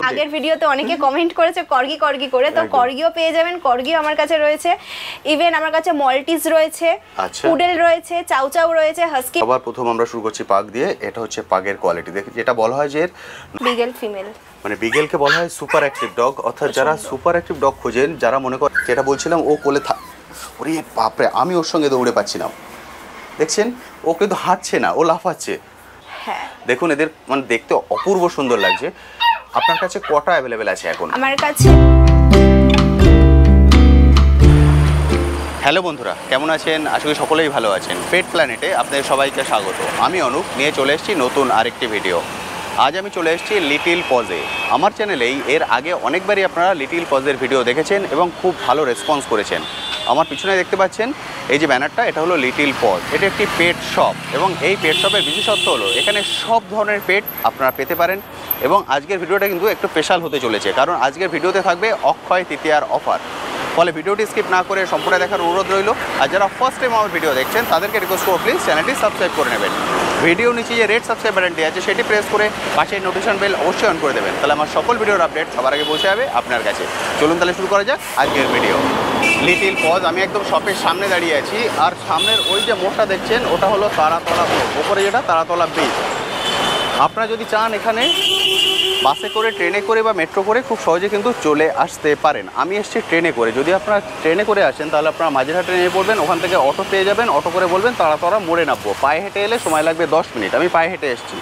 আগের ভিডিওতে অনেকে কমেন্ট করেছে কর্গি কর্গি করে, তো কর্গিও পেয়ে যাবেন, কর্গিও আমার কাছে রয়েছে। ইভেন আমার কাছে মল্টিজ রয়েছে, পুডেল রয়েছে, চাউ চাউ রয়েছে, হাস্কি। সবার প্রথম আমরা শুরু করছি পাগ দিয়ে। এটা হচ্ছে পাগের কোয়ালিটি, দেখি যেটা বলা হয় যে বিগেল ফিমেল, মানে বিগেলকে বলা হয় সুপার অ্যাক্টিভ ডগ, অর্থাৎ যারা সুপার অ্যাক্টিভ ডগ খোঁজেন, যারা মনে করেন, যেটা বলছিলাম ও কোলে ওরে বাপরে, আমি ওর সঙ্গে দৌড়ে পাচ্ছিলাম, দেখছেন ও কিন্তু হাঁটছে না, ও লাফাচ্ছে। হ্যাঁ দেখুন এদের মানে দেখতে অপূর্ব সুন্দর লাগছে। আপনার কাছে কটা অ্যাভেলেবেল আছে এখন? আমার কাছে। হ্যালো বন্ধুরা, কেমন আছেন? আশা করি সকলেই ভালো আছেন। পেট প্ল্যানেটে আপনাদের সবাইকে স্বাগত। আমি অনুপ, নিয়ে চলে এসেছি নতুন আরেকটি ভিডিও। আজ আমি চলে এসেছি লিটিল পজে। আমার চ্যানেলেই এর আগে অনেকবারই আপনারা লিটিল পজের ভিডিও দেখেছেন এবং খুব ভালো রেসপন্স করেছেন। আমার পিছনে দেখতে পাচ্ছেন এই যে ব্যানারটা, এটা হলো লিটিল পজ। এটা একটি পেট শপ এবং এই পেট শপের বিশেষত্ব হলো এখানে সব ধরনের পেট আপনারা পেতে পারেন। এবং আজকের ভিডিওটা কিন্তু একটু স্পেশাল হতে চলেছে, কারণ আজকের ভিডিওতে থাকবে অক্ষয় তৃতীয়ার অফার। ফলে ভিডিওটি স্কিপ না করে সম্পূর্ণ দেখার অনুরোধ রইল। আর যারা ফার্স্ট টাইম আমার ভিডিও দেখছেন তাদেরকে রিকোয়েস্ট করব প্লিজ চ্যানেলটি সাবস্ক্রাইব করে নেবেন। ভিডিও নিচে যে রেড সাবস্ক্রাইব বাটনটি আছে সেটি প্রেস করে পাশে নোটিফিকেশন বেল অবশ্যই অন করে দেবেন, তাহলে আমার সকল ভিডিওর আপডেট সবার আগে পৌঁছে যাবে আপনার কাছে। চলুন তাহলে শুরু করা যাক আজকের ভিডিও। Little pause. আমি একদম শপের সামনে দাঁড়িয়ে আছি, আর সামনের ওই যে মোড়টা দেখছেন ওটা হলো তারাতলা মোড়, ওপরে যেটা তারাতলা ব্রিজ। আপনারা যদি চান এখানে বাসে করে, ট্রেনে করে বা মেট্রো করে খুব সহজে কিন্তু চলে আসতে পারেন। আমি এসেছি ট্রেনে করে। যদি আপনারা ট্রেনে করে আসেন তাহলে আপনারা মাঝেরহাট ট্রেনে পড়বেন, ওখান থেকে অটো পেয়ে যাবেন, অটো করে বলবেন তারাতলা মোড়ে নামবো। পায়ে হেঁটে এলে সময় লাগবে 10 মিনিট। আমি পায়ে হেঁটে এসেছি,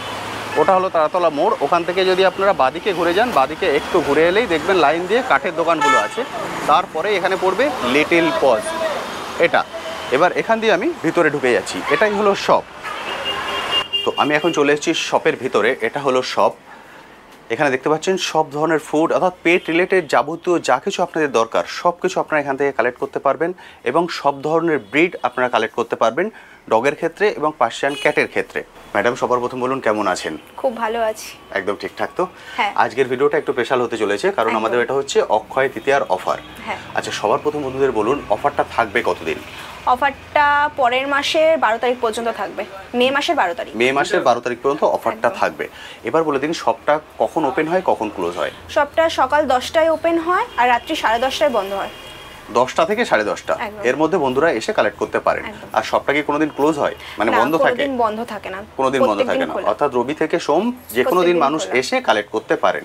ওটা হলো তারাতলা মোড়। ওখান থেকে যদি আপনারা বাদিকে ঘুরে যান, বাদিকে একটু ঘুরে এলেই দেখবেন লাইন দিয়ে কাঠের দোকানগুলো আছে, তারপরে এখানে পড়বে লিটিল পজ এটা। এবার এখান দিয়ে আমি ভিতরে ঢুকে যাচ্ছি, এটাই হলো শপ। তো আমি এখন চলে এসেছি শপের ভিতরে। এটা হলো শপ। এখানে দেখতে পাচ্ছেন সব ধরনের ফুড, অর্থাৎ পেট রিলেটেড যাবতীয় যা কিছু আপনাদের দরকার সব কিছু আপনারা এখান থেকে কালেক্ট করতে পারবেন এবং সব ধরনের ব্রিড আপনারা কালেক্ট করতে পারবেন, ডগের ক্ষেত্রে এবং পার্সিয়ান ক্যাটের ক্ষেত্রে। ম্যাডাম সবার প্রথম বলুন কেমন আছেন? খুব ভালো আছি। একদম ঠিকঠাক তো? হ্যাঁ। আজকের ভিডিওটা একটু স্পেশাল হতে চলেছে, কারণ আমাদের এটা হচ্ছে অক্ষয় তৃতীয়ার অফার। হ্যাঁ। আচ্ছা, সবার প্রথম বন্ধুদের বলুন অফারটা থাকবে কতদিন? অফারটা পরের মাসের 12 তারিখ পর্যন্ত থাকবে, মে মাসের 12 তারিখ। মে মাসের 12 তারিখ পর্যন্ত অফারটা থাকবে। এবার বলে দিন শপটা কখন ওপেন হয়, কখন ক্লোজ হয়? শপটা সকাল 10টায় ওপেন হয় আর রাত্রি 10:30টায় বন্ধ হয়। 10টা থেকে 10:30, এর মধ্যে বন্ধুরা এসে কালেক্ট করতে পারেন। আর শপটা কি কোনোদিন ক্লোজ হয়, মানে বন্ধ থাকে? কোনোদিন বন্ধ থাকে না। কোনোদিন বন্ধ থাকে না, অর্থাৎ রবি থেকে সোম যে কোনো দিন মানুষ এসে কালেক্ট করতে পারেন।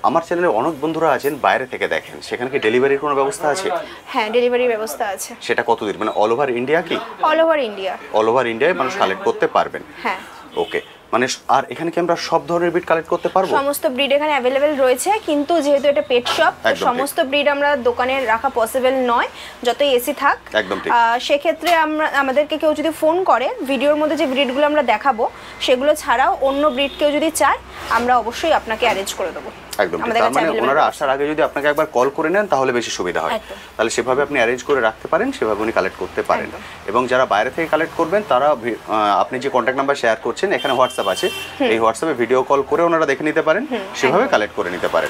আমার চ্যানেলে অনেক বন্ধুরা আছেন বাইরে থেকে দেখেন, সেখানে কি ডেলিভারির কোনো ব্যবস্থা আছে? হ্যাঁ, ডেলিভারির ব্যবস্থা আছে। সেটা কতদিন, মানে অল ওভার ইন্ডিয়া? কি all over India? All over ইন্ডিয়ায় মানুষ কালেক্ট করতে পারবেন। হ্যাঁ। ওকে, মানে আর এখানে কি আমরা সব ধরনের ব্রিড কালেক্ট করতে পারবো? সমস্ত ব্রিড এখানে অ্যাভেলেবেল রয়েছে, কিন্তু যেহেতু এটা পেট শপ, সমস্ত ব্রিড আমরা দোকানে রাখা পসিবল নয়, যতই এসি থাক। একদম ঠিক। সেক্ষেত্রে আমাদেরকে কেউ যদি ফোন করে, ভিডিওর মধ্যে যে ব্রিডগুলো আমরা দেখাবো সেগুলো ছাড়াও অন্য ব্রিড কেউ যদি চায় আমরা অবশ্যই আপনাকে অ্যারেঞ্জ করে দেবো। একদম ঠিক। তার মানে ওনারা আসার আগে যদি আপনাকে একবার কল করে নেন তাহলে বেশি সুবিধা হয়, তাহলে সেভাবে আপনি অ্যারেঞ্জ করে রাখতে পারেন, সেভাবে উনি কালেক্ট করতে পারেন। এবং যারা বাইরে থেকে কালেক্ট করবেন তারা আপনি যে কন্ট্যাক্ট নাম্বার শেয়ার করছেন, এখানে হোয়াটসঅ্যাপ আছে, এই হোয়াটসঅ্যাপে ভিডিও কল করে ওনারা দেখে নিতে পারেন, সেভাবে কালেক্ট করে নিতে পারেন।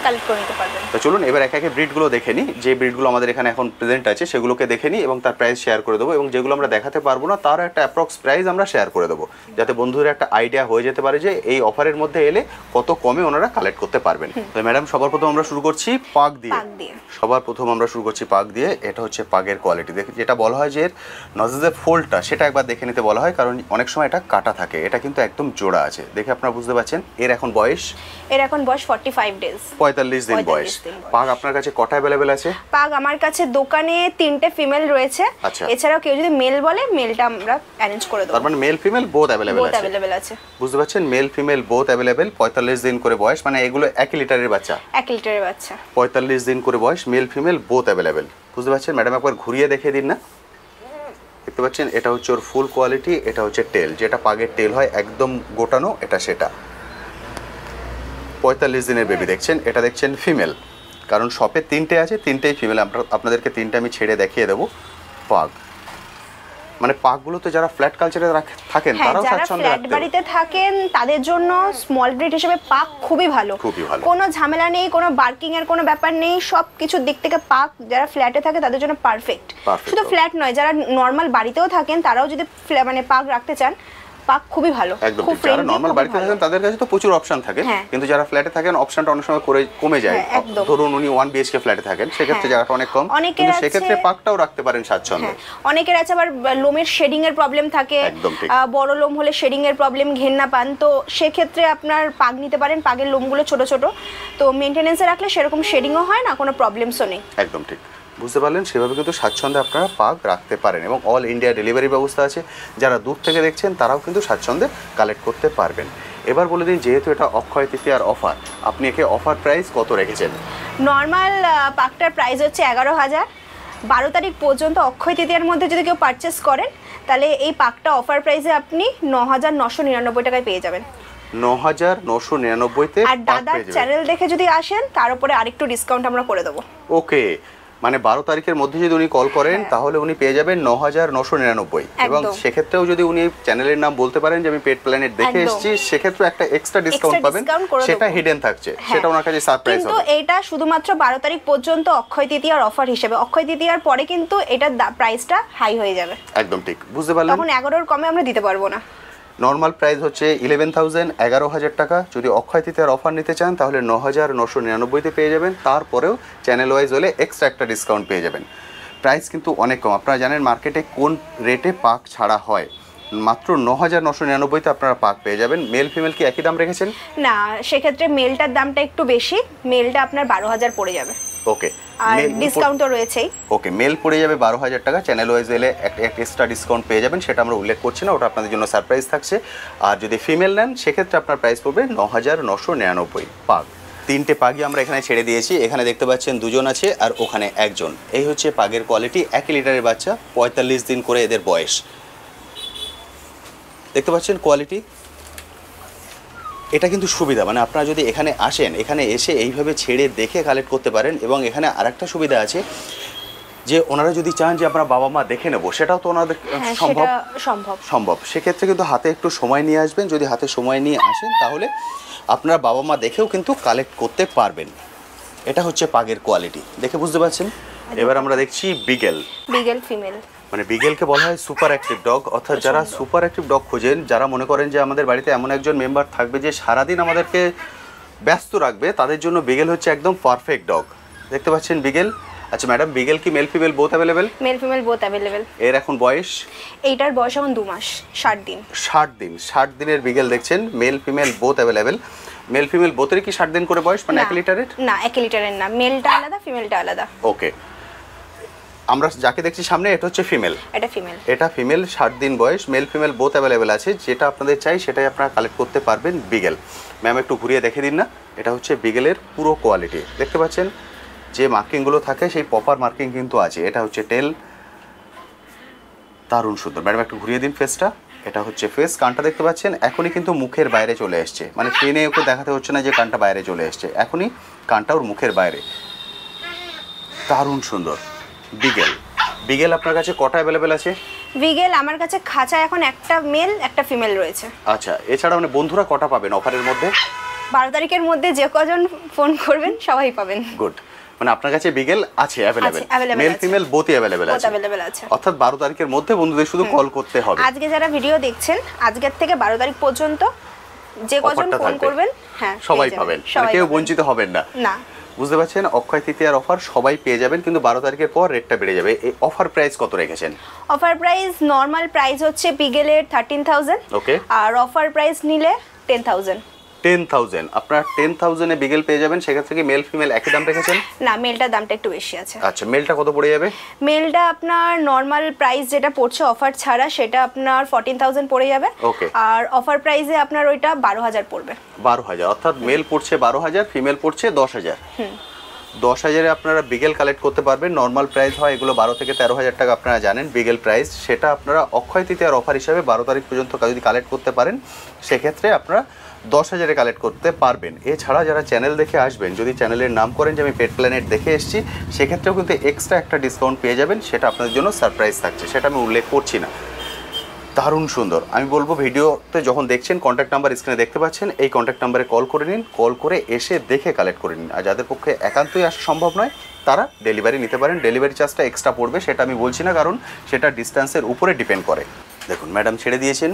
তো চলুন এবার এক একে ব্রিডগুলো দেখে নিই। যে ব্রিডগুলো আমাদের এখানে এখন প্রেজেন্ট আছে সেগুলোকে দেখে নিই এবং তার প্রাইস শেয়ার করে দেবো, এবং যেগুলো আমরা দেখাতে পারবো না তার একটা অ্যাপ্রক্স প্রাইস আমরা শেয়ার করে দেবো, যাতে বন্ধুদের একটা আইডিয়া হয়ে যেতে পারে যে এই অফারের মধ্যে এলে কত কমে ওনারা কালেক্ট করতে পারবেন। তো ম্যাডাম সবার প্রথম আমরা শুরু করছি পাগ দিয়ে। সবার প্রথম আমরা শুরু করছি পাগ দিয়ে। এটা হচ্ছে পাগের কোয়ালিটি, যেটা বলা হয় যে নজের ফোল্ডটা সেটা একবার দেখে নিতে বলা হয়, কারণ অনেক সময় এটা কাটা থাকে। এটা কিন্তু একদম জোড়া আছে, দেখে আপনারা বুঝতে পারছেন। এর এখন বয়স 45 ডেজ, 45 দিন বয়স। পাগ আপনার কাছে কটা অ্যাভেলেবেল আছে? পাগ আমার কাছে দোকানে 3টে ফিমেল রয়েছে, এছাড়াও কেউ যদি মেল বলে মেলটা আমরা অ্যারেঞ্জ করে দেব। তার মানে মেল ফিমেল বোথ অ্যাভেলেবেল আছে। বুঝতে পারছেন, মেল ফিমেল বোথ অ্যাভেলেবেল। 45 দিন করে বয়স, মানে এগুলো 1 লিটারের বাচ্চা। 1 লিটারের বাচ্চা, 45 দিন করে বয়স, মেল ফিমেল বোথ অ্যাভেলেবেল। বুঝতে পারছেন? ম্যাডাম একবার ঘুরিয়ে দেখিয়ে দিন না। দেখতে পাচ্ছেন এটা হচ্ছে ওর ফুল কোয়ালিটি। এটা হচ্ছে টেল, যেটা পাগের টেল হয় একদম গোটানো, এটা সেটা। 45 দিনের বেবি দেখছেন। এটা দেখছেন ফিমেল, কারণ শপে 3টে আছে, 3টেই ফিমেল। আপনাদেরকে 3টে আমি ছেড়ে দেখিয়ে দেবো। পাগ মানে পাগগুলোতে যারা ফ্ল্যাট কালচারে থাকেন তারাও স্বাচ্ছন্দ্যে রাখতে, ফ্ল্যাট বাড়িতে থাকেন তাদের জন্য স্মল ব্রিড হিসেবে পাগ খুবই ভালো। কোনো ঝামেলা নেই, কোনো বার্কিং এর কোনো ব্যাপার নেই, সব কিছুর দিক থেকে পাগ যারা ফ্ল্যাটে থাকে তাদের জন্য পারফেক্ট। শুধু ফ্ল্যাট নয়, যারা নর্মাল বাড়িতেও থাকেন তারাও যদি মানে পাগ রাখতে চান পাক খুবই ভালো, একদম খুব ঠিক। যারা ফ্রেন্ডলি, নরমাল বাড়িতে থাকেন তাদের কাছে তো প্রচুর অপশন থাকে, কিন্তু যারা ফ্ল্যাটে থাকেন অপশনটা অনেক সময় কমে যায়। ধরুন উনি 1 BHK ফ্ল্যাটে থাকেন, সেক্ষেত্রে জায়গাটা অনেক কম, কিন্তু সেক্ষেত্রে পাকটাও রাখতে পারেন স্বাচ্ছন্দ্যে। অনেকের আছে আবার লোমের শেডিং এর প্রবলেম থাকে, বড় লোম হলে শেডিং এর প্রবলেম, ঘেন্না পান, তো সেক্ষেত্রে আপনার পাক নিতে পারেন। পাকের লোমগুলো ছোট ছোট, তো মেনটেনেন্সে রাখলে সেরকম শেডিংও হয় না, কোনো প্রবলেমসও নেই। একদম ঠিক, বুঝতে পারলেন? সেভাবে কিন্তু স্বাচ্ছন্দ্যে আপনারা পাক রাখতে পারেন এবং অল ইন্ডিয়া ডেলিভারি ব্যবস্থা আছে। যারা দূর থেকে দেখছেন তারাও কিন্তু স্বাচ্ছন্দ্যে কালেক্ট করতে পারবেন। এবার বলে দিন, যেহেতু এটা অক্ষয় তৃতীয়ার অফার, আপনি একে অফার প্রাইস কত রেখেছেন? নর্মাল পাকটার প্রাইস হচ্ছে 11,000। 12 তারিখ পর্যন্ত অক্ষয় তৃতীয়ার মধ্যে যদি কেউ পারচেস করেন তাহলে এই পাকটা অফার প্রাইসে আপনি 9,999 টাকায় পেয়ে যাবেন। 9,999 তে। আর দাদার চ্যানেল দেখে যদি আসেন তার উপরে আরেকটু ডিসকাউন্ট আমরা করে দেবো। ওকে, মানে 12 তারিখের মধ্যে যদি উনি কল করেন তাহলে উনি পেয়ে যাবেন 9,999। এবং সেক্ষেত্রেও যদি উনি চ্যানেলের নাম বলতে পারেন যে আমি পেট প্ল্যানেট দেখে এসেছি, সেক্ষেত্রে একটা এক্সট্রা ডিসকাউন্ট পাবেন, সেটা হিডেন থাকছে, সেটা ওনার কাছে সারপ্রাইজ হবে। কিন্তু এটা শুধুমাত্র 12 তারিখ পর্যন্ত অক্ষয় তৃতীয়ার অফার হিসেবে। অক্ষয় তৃতীয়ার পরে কিন্তু এটার প্রাইসটা হাই হয়ে যাবে। একদম ঠিক, বুঝতে পারলেন? তখন 11-এর কমে আমরা দিতে পারবো না। নর্মাল প্রাইস হচ্ছে 11,000, 11,000 টাকা। যদি অক্ষয় তৃতীয়ার অফার নিতে চান তাহলে 9,999 তে পেয়ে যাবেন। তারপরেও চ্যানেল ওয়াইজ হলে এক্সট্রা একটা ডিসকাউন্ট পেয়ে যাবেন। প্রাইস কিন্তু অনেক কম। আপনারা জানেন মার্কেটে কোন রেটে পাক ছাড়া হয়, মাত্র 9,999 তে আপনারা পাক পেয়ে যাবেন। মেল ফিমেল কি একই দাম রেখেছেন? না, সেক্ষেত্রে মেলটার দামটা একটু বেশি, মেলটা আপনার 12,000 পড়ে যাবে। ওকে, আর ডিসকাউন্টও রয়েছেই। ওকে, মেল পড়ে যাবে 12,000 টাকা। চ্যানেল ওয়াইজ এলে একটা এক্সট্রা ডিসকাউন্ট পেয়ে যাবেন, সেটা আমরা উল্লেখ করছি না, ওটা আপনাদের জন্য সারপ্রাইজ থাকছে। আর যদি ফিমেল নেন সেক্ষেত্রে আপনার প্রাইস পড়বে 9,999 পাক। 3টে পাগই আমরা এখানে ছেড়ে দিয়েছি। এখানে দেখতে পাচ্ছেন 2জন আছে আর ওখানে 1জন। এই হচ্ছে পাগের কোয়ালিটি। 1 লিটারের বাচ্চা, 45 দিন করে এদের বয়স। দেখতে পাচ্ছেন কোয়ালিটি। এটা কিন্তু সুবিধা, মানে আপনারা যদি এখানে আসেন, এখানে এসে এইভাবে ছেড়ে দেখে কালেক্ট করতে পারেন। এবং এখানে আরেকটা সুবিধা আছে যে ওনারা যদি চান যে আমরা বাবা মা দেখে নেবো, সেটাও তো ওনাদের সম্ভব। সেক্ষেত্রে কিন্তু হাতে একটু সময় নিয়ে আসবেন। যদি হাতে সময় নিয়ে আসেন তাহলে আপনারা বাবা মা দেখেও কিন্তু কালেক্ট করতে পারবেন। এটা হচ্ছে পাগের কোয়ালিটি, দেখে বুঝতে পারছেন। এবার আমরা দেখছি বিগেল ফিমেল। মানে বিগেলকে বলা হয় সুপার অ্যাক্টিভ ডগ, অর্থাৎ যারা সুপার অ্যাক্টিভ ডগ খোঁজেন, যারা মনে করেন যে আমাদের বাড়িতে এমন একজন মেম্বার থাকবে যে সারাদিন আমাদেরকে ব্যস্ত রাখবে, তাদের জন্য বিগেল হচ্ছে একদম পারফেক্ট ডগ। দেখতে পাচ্ছেন বিগেল। আচ্ছা ম্যাডাম, বিগেল কি mail female both available? Male female both available. এর এখন বয়স? এইটার বয়স এখন 2 মাস 60 দিন। 60 দিনের বিগেল দেখছেন। Male female both available. Male female বোথের কি 60 দিন করে বয়স, মানে 1 লিটারের? না, 1 লিটারের না, মেলটা আলাদা ফিমেলটা আলাদা। ওকে, আমরা যাকে দেখছি সামনে এটা হচ্ছে ফিমেল। এটা ফিমেল, 60 দিন বয়স। মেল ফিমেল বোথ অ্যাভেলেবেল আছে। যেটা আপনাদের চাই সেটাই আপনারা কালেক্ট করতে পারবেন। বিগেল ম্যাম একটু ঘুরিয়ে দেখে দিন না। এটা হচ্ছে বিগেলের পুরো কোয়ালিটি। দেখতে পাচ্ছেন যে মার্কিংগুলো থাকে সেই প্রপার মার্কিং কিন্তু আছে। এটা হচ্ছে টেল, দারুণ সুন্দর। ম্যাডাম একটু ঘুরিয়ে দিন ফেসটা। এটা হচ্ছে ফেস। কানটা দেখতে পাচ্ছেন এখনই কিন্তু মুখের বাইরে চলে এসছে, মানে ট্রেনে ওকে দেখাতে হচ্ছে না যে কানটা বাইরে চলে এসছে, এখনই কানটা ওর মুখের বাইরে। দারুণ সুন্দর বিগেল আপনার কাছে কটা অ্যাভেলেবেল আছে? বিগেল আমার কাছে খাঁচা এখন একটা মেল একটা ফিমেল রয়েছে। আচ্ছা, এছাড়া মানে বন্ধুরা কটা পাবেন অফারের মধ্যে? 12 তারিখের মধ্যে যে কজন ফোন করবেন সবাই পাবেন। গুড, মানে আপনার কাছে বিগেল আছে অ্যাভেলেবেল, মেল ফিমেল বোথই অ্যাভেলেবেল আছে। অর্থাৎ 12 তারিখের মধ্যে বন্ধুদের শুধু কল করতে হবে। আজকে যারা ভিডিও দেখছেন, আজকের থেকে 12 তারিখ পর্যন্ত যে কজন ফোন করবেন, হ্যাঁ সবাই পাবেন, কেউ বঞ্চিত হবেন না। বুঝতে পারছেন, অক্ষয় তৃতীয়ার অফার সবাই পেয়ে যাবেন, কিন্তু 12 তারিখের পর রেটটা বেড়ে যাবে। এই অফার প্রাইস কত রেখেছেন? অফার প্রাইস নরমাল প্রাইস হচ্ছে বিগেলের 13,000। ওকে, আর অফার প্রাইস নিলে 10,000। আপনারা 10,000 এ বিগেল পেয়ে যাবেন। সেক্ষেত্রে কি মেল ফিমেল একই দাম রেখেছেন? না, মেলটার দামটা একটু বেশি আছে। আচ্ছা, মেলটা কত পড়ে যাবে? মেলটা আপনার নরমাল প্রাইস যেটা পড়ছে অফার ছাড়া, সেটা আপনার 14,000 পড়ে যাবে। ওকে, আর অফার প্রাইসে আপনার ওইটা 12,000 পড়বে। 12,000, অর্থাৎ মেল পড়ছে 12,000, ফিমেল পড়ছে 10,000। 10,000-এ আপনারা বিগেল কালেক্ট করতে পারবেন। নর্মাল প্রাইস হয় এগুলো 12 থেকে 13,000 টাকা, আপনারা জানেন বিগেল প্রাইস। সেটা আপনারা অক্ষয় তৃতীয়ার অফার হিসাবে 12 তারিখ পর্যন্ত যদি কালেক্ট করতে পারেন, সেক্ষেত্রে আপনারা 10,000-এ কালেক্ট করতে পারবেন। এছাড়া যারা চ্যানেল দেখে আসবেন, যদি চ্যানেলের নাম করেন যে আমি পেট প্ল্যানেট দেখে এসেছি, সেক্ষেত্রেও কিন্তু এক্সট্রা একটা ডিসকাউন্ট পেয়ে যাবেন। সেটা আপনাদের জন্য সারপ্রাইজ থাকছে, সেটা আমি উল্লেখ করছি না। দারুণ সুন্দর। আমি বলবো ভিডিওতে যখন দেখছেন কন্ট্যাক্ট নাম্বার স্ক্রিনে দেখতে পাচ্ছেন, এই কন্ট্যাক্ট নাম্বারে কল করে নিন, কল করে এসে দেখে কালেক্ট করে নিন। আর যাদের পক্ষে একান্তই আসা সম্ভব নয় তারা ডেলিভারি নিতে পারেন। ডেলিভারি চার্জটা এক্সট্রা পড়বে, সেটা আমি বলছি না, কারণ সেটা ডিস্ট্যান্সের উপরে ডিপেন্ড করে। দেখুন ম্যাডাম ছেড়ে দিয়েছেন,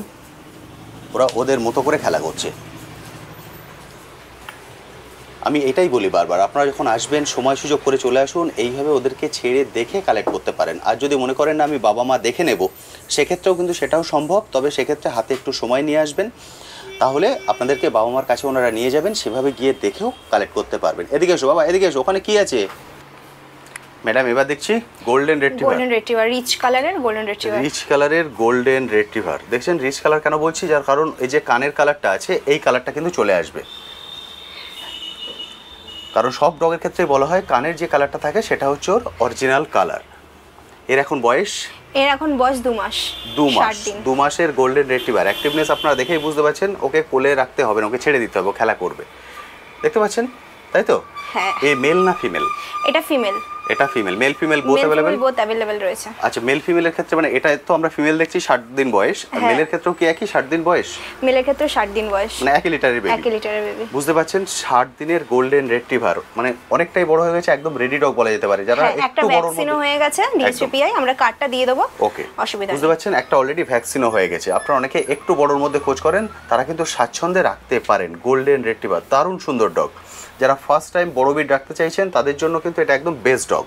ওরা ওদের মতো করে খেলা করছে। আমি এটাই বলি বারবার, আপনারা যখন আসবেন সময় সুযোগ করে চলে আসুন, এইভাবে ওদেরকে ছেড়ে দেখে কালেক্ট করতে পারেন। আর যদি মনে করেন না আমি বাবা মা দেখে নেব, সেক্ষেত্রেও কিন্তু সেটাও সম্ভব, তবে সেক্ষেত্রে হাতে একটু সময় নিয়ে আসবেন, তাহলে আপনাদেরকে বাবা মার কাছে ওনারা নিয়ে যাবেন, সেভাবে গিয়ে দেখেও কালেক্ট করতে পারবেন। এদিকে এসো বাবা, এদিকে এসো, ওখানে কি আছে ম্যাডাম? এবার দেখছি golden retriever. Golden retriever, rich কালারের গোল্ডেন রিট্রিভার। রিচ কালারের গোল্ডেন রিট্রিভার। দেখছেন রিচ কালার কেন বলছি? যার কারণ এই যে কানের কালারটা আছে, এই কালারটা কিন্তু চলে আসবে, কারণ সব ডগের ক্ষেত্রে বলা হয় কানের যে কালারটা থাকে সেটা হচ্ছে ওর অরিজিনাল কালার। এর এখন বয়স? এর এখন বয়স 2 মাস। 2 মাসের গোল্ডেন রিট্রিভার। অ্যাক্টিভনেস আপনারা দেখেই বুঝতে পারছেন, ওকে কোলে রাখতে হবে না, ওকে ছেড়ে দিতে হবে, খেলা করবে। দেখতে পাচ্ছেন তাই তো? হ্যাঁ। এই মেল না ফিমেল? এটা ফিমেল। এটা female. Mail female both available? Both available রয়েছে। আচ্ছা, মেল ফিমেলের ক্ষেত্রে মানে এটা তো আমরা ফিমেল দেখছি 60 দিন বয়স, আর মেলের ক্ষেত্রেও কি একই 60 দিন বয়স? মেলের ক্ষেত্রে 60 দিন বয়স, মানে 1 লিটারের বেবি। 1 লিটারের বেবি। বুঝতে পারছেন 60 দিনের গোল্ডেন রিট্রিভার মানে অনেকটাই বড় হয়ে গেছে, একদম রেডি ডগ বলা যেতে পারে। যারা একটা একটু বড় ভ্যাকসিনও হয়ে গেছে ডিএসপিআই, আমরা কার্ডটা দিয়ে দেব। ওকে, অসুবিধা নেই। বুঝতে পারছেন একটা অলরেডি ভ্যাকসিনও হয়ে গেছে। আপনারা অনেকে একটু বড়র মধ্যে খোঁজ করেন, তারা কিন্তু স্বাচ্ছন্দ্যে রাখতে পারেন গোল্ডেন রিট্রিভার। দারুণ সুন্দর ডগ। যারা ফার্স্ট টাইম বড় ব্রিড রাখতে চাইছেন তাদের জন্য কিন্তু এটা একদম বেস্ট ডগ।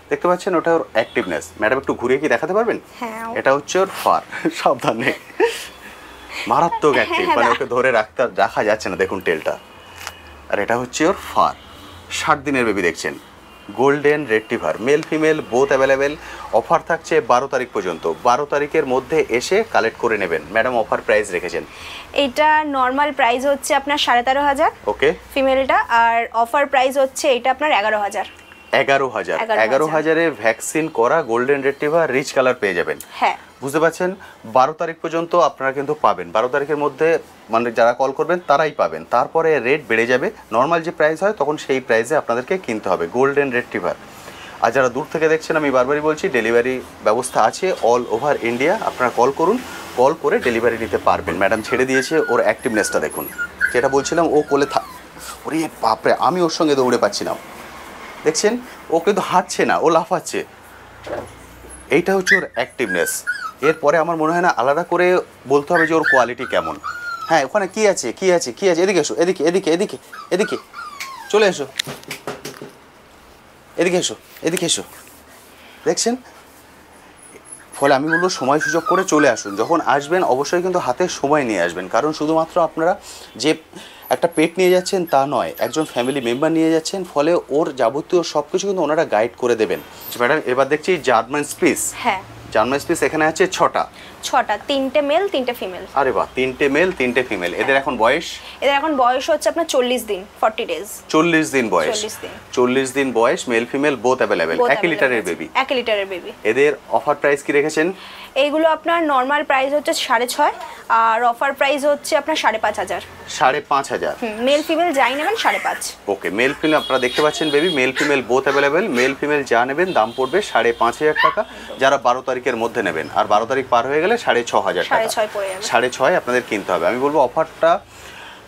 দেখতে পাচ্ছেন ওটা ওর অ্যাক্টিভনেস। ম্যাডাম একটু ঘুরিয়ে কি দেখাতে পারবেন? হ্যাঁ। এটা হচ্ছে ওর ফার। সাবধানে, মারাত্মক অ্যাক্টিভ, মানে ওকে ধরে রাখা যাচ্ছে না, দেখুন টেলটা। আর এটা হচ্ছে ওর ফার। 60 দিনের বেবি দেখছেন, golden retriever, mail female both available. Offer থাকছে 12 তারিখ পর্যন্ত। 12 তারিখের মধ্যে এসে কালেক্ট করে নেবেন। ম্যাডাম অফার প্রাইস রেখেছেন? এটা নরমাল প্রাইস হচ্ছে আপনার 13,500 ওকে ফিমেলটা, আর অফার প্রাইস হচ্ছে এটা আপনার 11,000। 11,000 ভ্যাকসিন করা গোল্ডেন রিট্রিভার রিচ কালার পেয়ে যাবেন। হ্যাঁ, বুঝতে পারছেন 12 তারিখ পর্যন্ত আপনারা কিন্তু পাবেন। 12 তারিখের মধ্যে মানে যারা কল করবেন তারাই পাবেন। তারপরে রেট বেড়ে যাবে, নর্মাল যে প্রাইস হয় তখন সেই প্রাইসে আপনাদেরকে কিনতে হবে গোল্ডেন রিট্রিভার। আর যারা দূর থেকে দেখছেন, আমি বারবারই বলছি ডেলিভারি ব্যবস্থা আছে অল ওভার ইন্ডিয়া। আপনারা কল করুন, কল করে ডেলিভারি নিতে পারবেন। ম্যাডাম ছেড়ে দিয়েছে, ওর অ্যাক্টিভনেসটা দেখুন। যেটা বলছিলাম ও কোলে ওরে বাপরে, আমি ওর সঙ্গে দৌড়ে পাচ্ছিলাম। দেখছেন ও কিন্তু হাঁটছে না, ও লাফাচ্ছে। এইটা হচ্ছে ওর অ্যাক্টিভনেস। এরপরে আমার মনে হয় না আলাদা করে বলতে হবে যে ওর কোয়ালিটি কেমন। হ্যাঁ, ওখানে কি আছে কি আছে কি আছে? এদিকে এসো, এদিকে এদিকে এদিকে এদিকে চলে এসো, এদিকে এসো, এদিকে এসো। দেখছেন? ফলে আমি বলবো সময় সুযোগ করে চলে আসুন। যখন আসবেন অবশ্যই কিন্তু হাতে সময় নিয়ে আসবেন, কারণ শুধুমাত্র আপনারা যে একটা পেট নিয়ে যাচ্ছেন তা নয়, একজন ফ্যামিলি মেম্বার নিয়ে যাচ্ছেন। ফলে ওর যাবতীয় সব কিছু কিন্তু ওনারা গাইড করে দেবেন। ম্যাডাম এবার দেখছি জার্মান স্পিস। হ্যাঁ, জার্মান স্পিস এখানে আছে 6টা। 3টে মেল 3টে ফিমেল। আরে বাহ, 3টে মেল 3টে ফিমেল। এদের এখন বয়স? এদের এখন বয়স হচ্ছে আপনার 40 দিন, 40 ডেজ। 40 দিন বয়স। 40 দিন বয়স, মেল ফিমেল বোথ অ্যাভেলেবেল। 1 লিটারের বেবি। 1 লিটারের বেবি। এদের অফার প্রাইস কি রেখেছেন? এইগুলো আপনার নরমাল প্রাইস হচ্ছে 6.5, আর অফার প্রাইস হচ্ছে আপনার 5,500। 5,500। মেল ফিমেল যাই নেবেন 5.5। ওকে, মেল ফিমেল আপনারা দেখতে পাচ্ছেন baby, mail female both available. Male female যা নেবেন দাম পড়বে 5,500 টাকা, যারা 12 তারিখের মধ্যে নেবেন। আর 12 তারিখ পার হয়ে গেলে 6,500 টাকা। 6,500 আপনাদের কিনতে হবে। আমি বলবো অফারটা,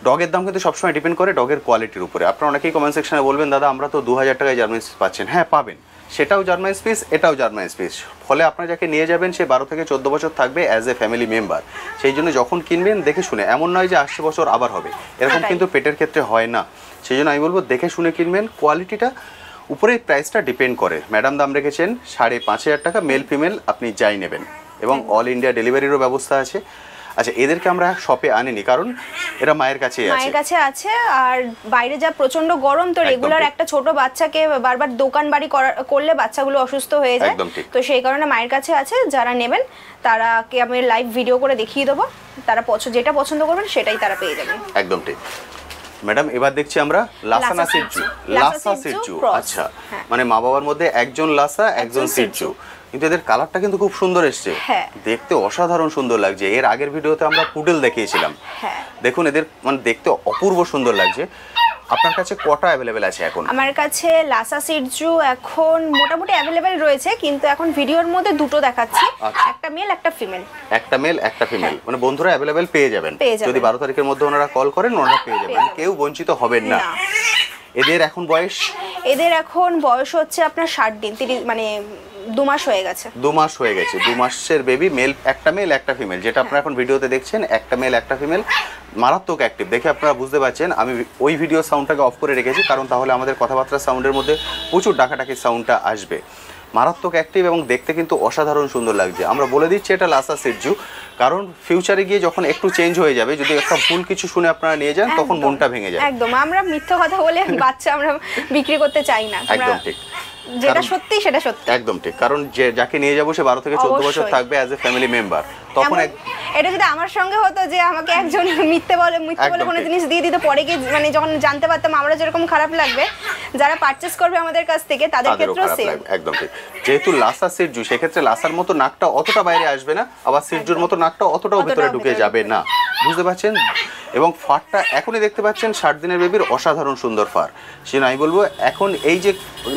ডগের দাম কিন্তু সবসময় ডিপেন্ড করে ডগের কোয়ালিটির উপরে। আপনারা অনেকেই কমেন্ট সেকশনে বলবেন দাদা আমরা তো 2,000 টাকায় জার্মান স্পিস পাচ্ছেন। হ্যাঁ পাবেন, সেটাও জার্মান স্পিস, এটাও জার্মান স্পিস। ফলে আপনারা যাকে নিয়ে যাবেন সে 12 থেকে 14 বছর থাকবে অ্যাজ এ ফ্যামিলি মেম্বার। সেই জন্য যখন কিনবেন দেখে শুনে, এমন নয় যে 80 বছর আবার হবে, এরকম কিন্তু পেটের ক্ষেত্রে হয় না। সেই জন্য আমি বলবো দেখে শুনে কিনবেন। কোয়ালিটিটা উপরেই প্রাইসটা ডিপেন্ড করে। ম্যাডাম দাম রেখেছেন 5,500 টাকা, মেল ফিমেল আপনি যাই নেবেন, এবং অল ইন্ডিয়া ডেলিভারিরও ব্যবস্থা আছে। আচ্ছা, এদেরকে আমরা শপে আনিনি কারণ এরা মায়ের কাছেই আছে। মায়ের কাছে আছে, আর বাইরে যা প্রচন্ড গরম, তো রেগুলার একটা ছোট বাচ্চাকে বারবার দোকান বাড়ি করলে বাচ্চাগুলো অসুস্থ হয়ে যায়। তো সেই কারণে মায়ের কাছে আছে। যারা নেবেন তারাকে আমি লাইভ ভিডিও করে দেখিয়ে দেবো, তারা যেটা পছন্দ করবেন সেটাই তারা পেয়ে যাবেন। একদম ঠিক। ম্যাডাম এবার দেখছি আমরা লাসা সিটজু। লাসা সিটজু, আচ্ছা, মানে মা বাবার মধ্যে একজন লাসা একজন সিটজু। কিন্তু এদের কালারটা কিন্তু খুব সুন্দর এসছে, দেখতে অসাধারণ সুন্দর লাগছে। এর আগের ভিডিওতে আমরা পুডেল দেখিয়েছিলাম, দেখুন এদের মানে দেখতে অপূর্ব সুন্দর লাগছে। আপনার কাছে কটা অ্যাভেলেবেল আছে এখন? আমার কাছে লাসা সিটজু এখন মোটামুটি অ্যাভেলেবেল রয়েছে, কিন্তু এখন ভিডিওর মধ্যে দুটো দেখাচ্ছি, একটা মেল একটা ফিমেল। একটা মেল একটা ফিমেল, মানে বন্ধুরা অ্যাভেলেবেল পেয়ে যাবেন। যদি 12 তারিখের মধ্যে ওনারা কল করেন ওনারা পেয়ে যাবেন, কেউ বঞ্চিত হবেন না। এদের এখন বয়স? এদের এখন বয়স হচ্ছে আপনার 60 দিন, মানে 2 মাস হয়ে গেছে। 2 মাস হয়ে গেছে। 2 মাসের বেবি, মেল একটা ফিমেল, যেটা আপনারা এখন ভিডিওতে দেখছেন, একটা মেল একটা ফিমেল, মারাত্মক অ্যাক্টিভ। দেখে আপনারা বুঝতে পারছেন আমি ওই ভিডিও সাউন্ডটাকে অফ করে রেখেছি, কারণ তাহলে আমাদের কথাবার্তার সাউন্ডের মধ্যে প্রচুর ডাকাডাকির সাউন্ডটা আসবে। মারাত্মক অ্যাক্টিভ এবং দেখতে কিন্তু অসাধারণ সুন্দর লাগছে। আমরা বলে দিচ্ছি এটা লাসা সিটজু, কারণ ফিউচারে গিয়ে যখন একটু চেঞ্জ হয়ে যাবে, যদি একটা ভুল কিছু শুনে আপনারা নিয়ে যান তখন মনটা ভেঙে যায়। একদম, আমরা মিথ্যা কথা বলে বাচ্চা আমরা বিক্রি করতে চাই না। একদম ঠিক, যেটা সত্যি সেটা সত্যি। একদম ঠিক, কারণ যে যাকে নিয়ে যাবো সে 12 থেকে 14 বছর থাকবে অ্যাজ এ ফ্যামিলি মেম্বার। তখন এটা যদি আমার সঙ্গে হতো যে আমাকে একজন মিথ্যে বলে কোনো জিনিস দিয়ে দিত, পরে গিয়ে মানে যখন জানতে পারতাম আমরা যেরকম খারাপ লাগবে, যারা পারচেজ করবে আমাদের কাছ থেকে তাদের ক্ষেত্রেও সেম। একদম ঠিক। যেহেতু লাসা সিটজু, সেক্ষেত্রে লাসার মতো নাকটা অতটা বাইরে আসবে না, আবার সিটজুর মতো নাকটা অতটাও ভিতরে ঢুকে যাবে না, বুঝতে পারছেন? এবং ফারটা এখনই দেখতে পাচ্ছেন 60 দিনের বেবির অসাধারণ সুন্দর ফার। সে আমি বলবো এখন এই যে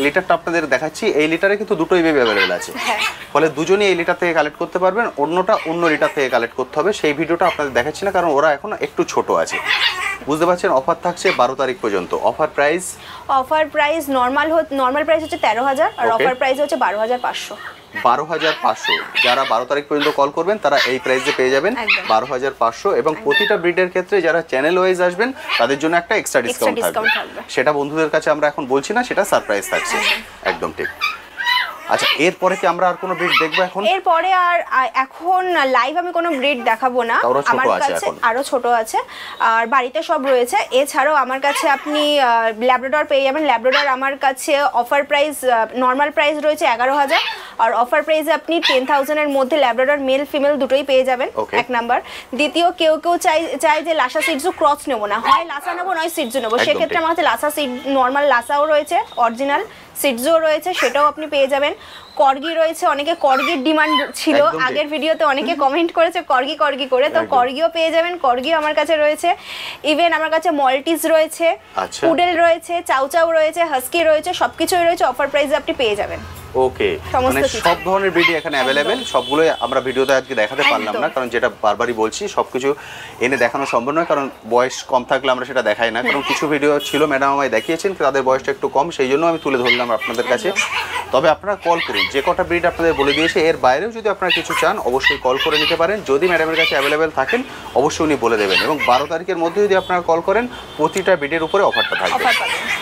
লিটারটা আপনাদের দেখাচ্ছি, এই লিটারে কিন্তু দুটোই বেবি অ্যাভেলেবেল আছে, ফলে দুজনেই এই লিটার থেকে কালেক্ট করতে পারবেন, অন্যটা অন্য লিটার থেকে কালেক্ট করতে হবে। সেই ভিডিওটা আপনাদের দেখাচ্ছি না, কারণ ওরা এখন একটু ছোট আছে, বুঝতে পারছেন? অফার থাকছে 12 তারিখ পর্যন্ত। অফার প্রাইস নর্মাল প্রাইস হচ্ছে 13,000 আর অফার প্রাইস হচ্ছে 12,500। 12,500। যারা 12 তারিখ পর্যন্ত কল করবেন তারা এই প্রাইসে পেয়ে যাবেন 12,500, এবং প্রতিটা ব্রিডের ক্ষেত্রে যারা চ্যানেল ওয়াইজ আসবেন তাদের জন্য একটা এক্সট্রা ডিসকাউন্ট থাকবে। সেটা বন্ধুদের কাছে আমরা এখন বলছি না, সেটা সারপ্রাইজ থাকছে। একদম ঠিক। আচ্ছা, এরপরে কি আমরা আর কোনো ব্রিড দেখবো? এরপরে আর এখন লাইভ আমি কোনো ব্রিড দেখাবো না, আমার কাছে আরো ছোট আছে আর বাড়িতে সব রয়েছে। এছাড়াও আমার কাছে আপনি ল্যাব্রাডর পেয়ে যাবেন। ল্যাব্রাডর আমার কাছে অফার প্রাইস, নর্মাল প্রাইস রয়েছে 11,000 আর অফার প্রাইসে আপনি 10,000 এর মধ্যে ল্যাব্রাডর মেল ফিমেল দুটোই পেয়ে যাবেন। এক নাম্বার। দ্বিতীয়, কেউ চাই যে লাসা সিটজু ক্রস নেবো না, হয় লাসা নেবো নয় সিটজু নেবো, সেক্ষেত্রে আমার কাছে লাসা সিট নর্মাল লাসাও রয়েছে, অরিজিনাল সিটজুও রয়েছে, সেটাও আপনি পেয়ে যাবেন। কর্গি রয়েছে, অনেকে কর্গির ডিমান্ড ছিল, আগের ভিডিওতে অনেকে কমেন্ট করেছে কর্গি করে, তো কর্গিও পেয়ে যাবেন, কর্গিও আমার কাছে রয়েছে। ইভেন আমার কাছে মল্টিজ রয়েছে, পুডেল রয়েছে, চাউ রয়েছে, হাস্কি রয়েছে, সবকিছুই রয়েছে, অফার প্রাইসে আপনি পেয়ে যাবেন। ওকে, মানে সব ধরনের ব্রিড এখানে অ্যাভেলেবেল। সবগুলোই আমরা ভিডিওতে আজকে দেখাতে পারলাম না, কারণ যেটা বারবারই বলছি সবকিছু এনে দেখানো সম্ভব নয়, কারণ বয়স কম থাকলে আমরা সেটা দেখাই না। কারণ কিছু ভিডিও ছিল ম্যাডাম আমায় দেখিয়েছেন, তাদের বয়সটা একটু কম, সেই জন্য আমি তুলে ধরলাম আপনাদের কাছে। তবে আপনারা কল করুন, যে কটা ব্রিড আপনাদের বলে দিয়েছে এর বাইরেও যদি আপনারা কিছু চান অবশ্যই কল করে নিতে পারেন। যদি ম্যাডামের কাছে অ্যাভেলেবেল থাকেন অবশ্যই উনি বলে দেবেন। এবং 12 তারিখের মধ্যে যদি আপনারা কল করেন প্রতিটা ব্রিডের উপরে অফারটা থাকবে,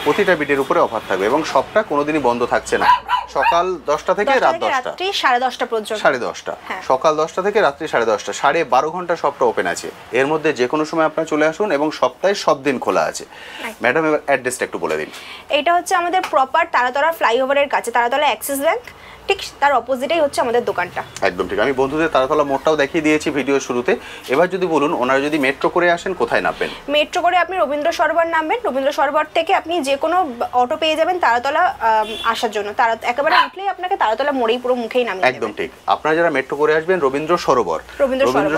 প্রতিটা ব্রিডের উপরে অফার থাকবে, এবং সবটা কোনোদিনই বন্ধ থাকছে না। সকাল 10টা থেকে রাত 10টা, রাত্রি 10:30 পর্যন্ত, 10:30, সকাল 10টা থেকে রাত্রি 10:30, 12.5 ঘন্টা সবটা ওপেন আছে। এর মধ্যে যে কোনো সময় আপনারা চলে আসুন, এবং সপ্তাহে সব দিন খোলা আছে। ম্যাডাম এবার অ্যাড্রেসটা একটু বলে দিন। এটা হচ্ছে আমাদের প্রপার তারাতলা ফ্লাইওভারের কাছে, তারাতলা অ্যাক্সিস ব্যাংক ঠিক তার অপোজিটেই হচ্ছে আমাদের দোকানটা। একদম ঠিক। আমি বন্ধুদের তারাতলা মোড়টাও দেখিয়ে দিয়েছি ভিডিও শুরুতে। এবার যদি বলুন ওনারা যদি মেট্রো করে আসেন কোথায় নামবেন? মেট্রো করে আপনি রবীন্দ্র সরোবর নামবেন, রবীন্দ্র সরোবর থেকে আপনি যে কোনো অটো পেয়ে যাবেন তারাতলা আসার জন্য। একেবারে উঠলেই আপনাকে তারাতলা মোড়েই পুরো মুখেই নামিয়ে দেবে। একদম ঠিক। আপনারা যারা মেট্রো করে আসবেন রবীন্দ্র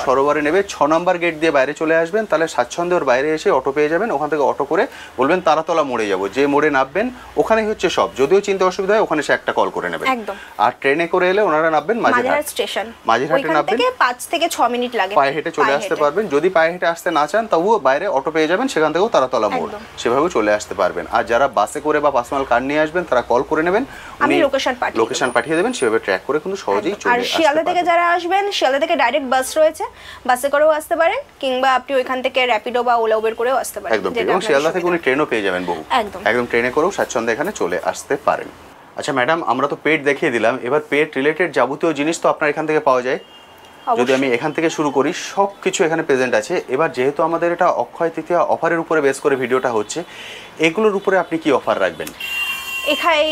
সরোবরে নেবে 6 নম্বর গেট দিয়ে বাইরে চলে আসবেন, তাহলে স্বাচ্ছন্দ্যের বাইরে এসে অটো পেয়ে যাবেন। ওখান থেকে অটো করে বলবেন তারাতলা মোড়ে যাব, যে মোড়ে নামবেন ওখানেই হচ্ছে সব। যদিও চিনতে অসুবিধা হয় ওখানে সে একটা কল করে নেবেন। একদম। আর ট্রেনে করে এলে ওনারা নামবেন মাঝিরহাট স্টেশন, মাঝিরহাটে নামবেন, 5 থেকে 6 মিনিট লাগে, পায়ে হেঁটে চলে আসতে পারবেন। যদি পায়ে হেঁটে আসতে না চান তবুও বাইরে অটো পেয়ে যাবেন, সেখান থেকেও তারাতলা মোড়, সেভাবে চলে আসতে পারবেন। আর যারা বাসে করে বা পার্সোনাল কার নিয়ে আসবেন তারা কল করে নেবেন, আমি লোকেশন পাঠিয়ে দেবেন, সেভাবে ট্র্যাক করে কিন্তু সহজেই চলে আসতে পারবেন। আর শিয়ালদা থেকে যারা আসবেন, শিয়ালদা থেকে ডাইরেক্ট বাস রয়েছে, বাসে করেও আসতে পারেন, কিংবা আপনি ওইখান থেকে র্যাপিডো বা ওলা উবের করেও আসতে পারেন। একদম। এবং শিয়ালদা থেকে উনি ট্রেনও পেয়ে যাবেন বহু, একদম ট্রেনে করেও স্বাচ্ছন্দ্যে এখানে চলে আসতে পারেন। আচ্ছা ম্যাডাম, আমরা তো পেট দেখিয়ে দিলাম, এবার পেট রিলেটেড যাবতীয় জিনিস তো আপনার এখান থেকে পাওয়া যায়। যদি আমি এখান থেকে শুরু করি, সব কিছু এখানে প্রেজেন্ট আছে। এবার যেহেতু আমাদের এটা অক্ষয় তৃতীয়া অফারের উপরে বেস করে ভিডিওটা হচ্ছে, এগুলোর উপরে আপনি কি অফার রাখবেন? এখানে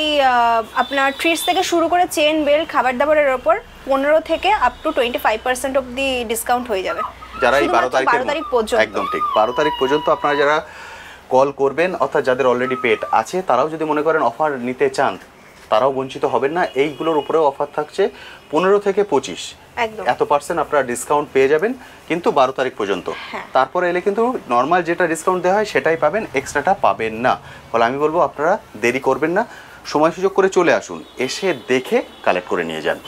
আপনার ট্রিটস থেকে শুরু করে চেন বেল্ট খাবার দাবারের উপর 15 থেকে আপ টু 25% অবধি ডিসকাউন্ট হয়ে যাবে, যারা এই 12 তারিখ পর্যন্ত। একদম ঠিক, 12 তারিখ পর্যন্ত আপনারা যারা কল করবেন, অর্থাৎ যাদের অলরেডি পেট আছে তারাও যদি মনে করেন অফার নিতে চান তারাও বঞ্চিত হবেন না। এইগুলোর উপরেও অফার থাকছে 15 থেকে 25 এত % আপনারা ডিসকাউন্ট পেয়ে যাবেন, কিন্তু 12 তারিখ পর্যন্ত। তারপরে এলে কিন্তু নর্মাল যেটা ডিসকাউন্ট দেওয়া হয় সেটাই পাবেন, এক্সট্রাটা পাবেন না। ফলে আমি বলবো আপনারা দেরি করবেন না, সময় সুযোগ করে চলে আসুন, এসে দেখে কালেক্ট করে নিয়ে যান।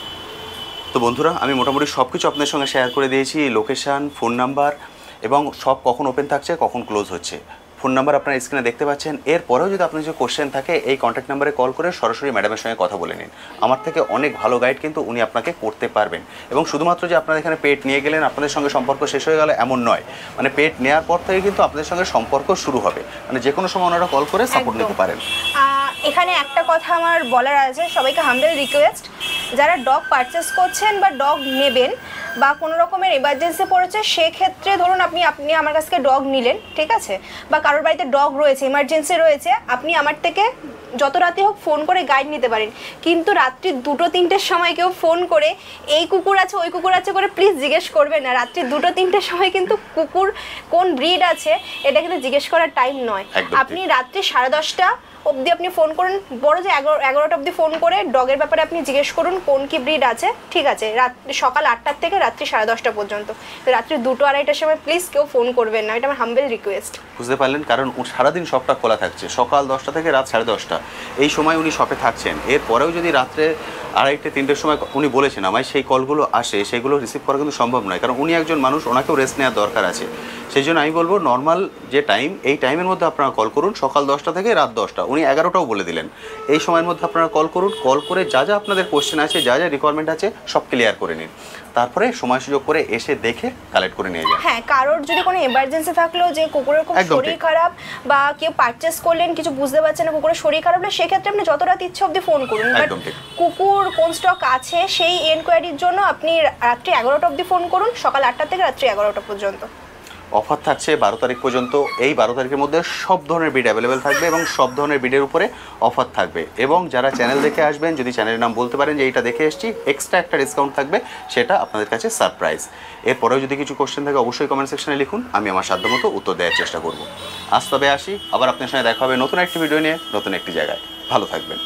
তো বন্ধুরা, আমি মোটামুটি সব কিছু আপনাদের সঙ্গে শেয়ার করে দিয়েছি, লোকেশান, ফোন নাম্বার এবং সব কখন ওপেন থাকছে কখন ক্লোজ হচ্ছে। ফোন নাম্বার আপনার স্ক্রিনে দেখতে পাচ্ছেন। এরপরেও যদি আপনার কিছু কোশ্চেন থাকে এই কন্ট্যাক্ট নাম্বারে কল করে সরাসরি ম্যাডামের সঙ্গে কথা বলে নিন। আমার থেকে অনেক ভালো গাইড কিন্তু উনি আপনাকে করতে পারবেন। এবং শুধুমাত্র যে আপনারা এখানে পেট নিয়ে গেলেন আপনাদের সঙ্গে সম্পর্ক শেষ হয়ে গেল এমন নয়, মানে পেট নেওয়ার পর থেকে কিন্তু আপনাদের সঙ্গে সম্পর্ক শুরু হবে, মানে যে কোনো সময় ওনারা কল করে সাপোর্ট নিতে পারেন। এখানে একটা কথা আমার বলার আছে, সবাইকে হাম্বেল রিকোয়েস্ট, যারা ডগ পারচেস করছেন বা ডগ নেবেন বা কোনো রকমের এমার্জেন্সি পড়েছে, সেক্ষেত্রে ধরুন আপনি আমার কাছ থেকে ডগ নিলেন, ঠিক আছে, বা কারোর বাড়িতে ডগ রয়েছে, এমার্জেন্সি রয়েছে, আপনি আমার থেকে যত রাতে হোক ফোন করে গাইড নিতে পারেন। কিন্তু রাত্রি 2-3টের সময় কেউ ফোন করে এই কুকুর আছে ওই কুকুর আছে করে প্লিজ জিজ্ঞেস করবেন না। রাত্রি 2-3টের সময় কিন্তু কুকুর কোন ব্রিড আছে এটা কিন্তু জিজ্ঞেস করার টাইম নয়। আপনি রাত্রি 10:30 অবধি আপনি ফোন করুন, বড় যে 11টা অবধি ফোন করে ডগের ব্যাপারে আপনি জিজ্ঞেস করুন কোন কি ব্রিড আছে, ঠিক আছে, সকাল 8টা থেকে রাত্রি 10:30 পর্যন্ত। তো রাত্রি 2-2:30টার সময় প্লিজ কেউ ফোন করবেন না, এটা আমার হাম্বেল রিকোয়েস্ট। বুঝতে পারলেন, কারণ সারাদিন শপটা খোলা থাকছে, সকাল 10টা থেকে রাত 10:30 এই সময় উনি শপে থাকছেন। এরপরেও যদি রাত্রে 2:30-3টের সময় উনি বলেছেন আমায় সেই কলগুলো আসে, সেগুলো রিসিভ করা কিন্তু সম্ভব নয়, কারণ উনি একজন মানুষ, ওনাকেও রেস্ট নেওয়ার দরকার আছে। সেই জন্য আমি বলবো নর্মাল যে টাইম, এই টাইমের মধ্যে আপনারা কল করুন, সকাল 10টা থেকে রাত 10টা, উনি 11টাও বলে দিলেন, এই সময়ের মধ্যে আপনারা কল করুন। কল করে যা যা আপনাদের কোশ্চেন আছে, যা যা রিকোয়ারমেন্ট আছে সব ক্লিয়ার করে নিন, তারপরে সময় সুযোগ করে এসে দেখে কালেক্ট করে নিয়ে যান। হ্যাঁ, কারোর যদি কোনো এমার্জেন্সি থাকলো যে কুকুরের খুব শরীর খারাপ বা কেউ পারচেস করলেন কিছু বুঝতে পারছেন না, কুকুরের শরীর খারাপ হলে সেক্ষেত্রে আপনি যত রাত ইচ্ছে অবধি ফোন করুন। বাট কুকুর কোন স্টক আছে সেই এনকোয়ারির জন্য আপনি রাত্রি 11টা অবধি ফোন করুন, সকাল 8টা থেকে রাত্রি 11টা পর্যন্ত। অফার থাকছে 12 তারিখ পর্যন্ত। এই 12 তারিখের মধ্যে সব ধরনের বিড অ্যাভেলেবেল থাকবে এবং সব ধরনের বিডের উপরে অফার থাকবে। এবং যারা চ্যানেল দেখে আসবেন, যদি চ্যানেলের নাম বলতে পারেন যে এইটা দেখে এসেছি, এক্সট্রা একটা ডিসকাউন্ট থাকবে, সেটা আপনাদের কাছে সারপ্রাইজ। এরপরেও যদি কিছু কোশ্চেন থাকে অবশ্যই কমেন্ট সেকশনে লিখুন, আমি আমার সাধ্যমতো উত্তর দেওয়ার চেষ্টা করব। আজ তবে আসি, আবার আপনার সঙ্গে দেখা হবে নতুন একটি ভিডিও নিয়ে, নতুন একটি জায়গায়। ভালো থাকবেন।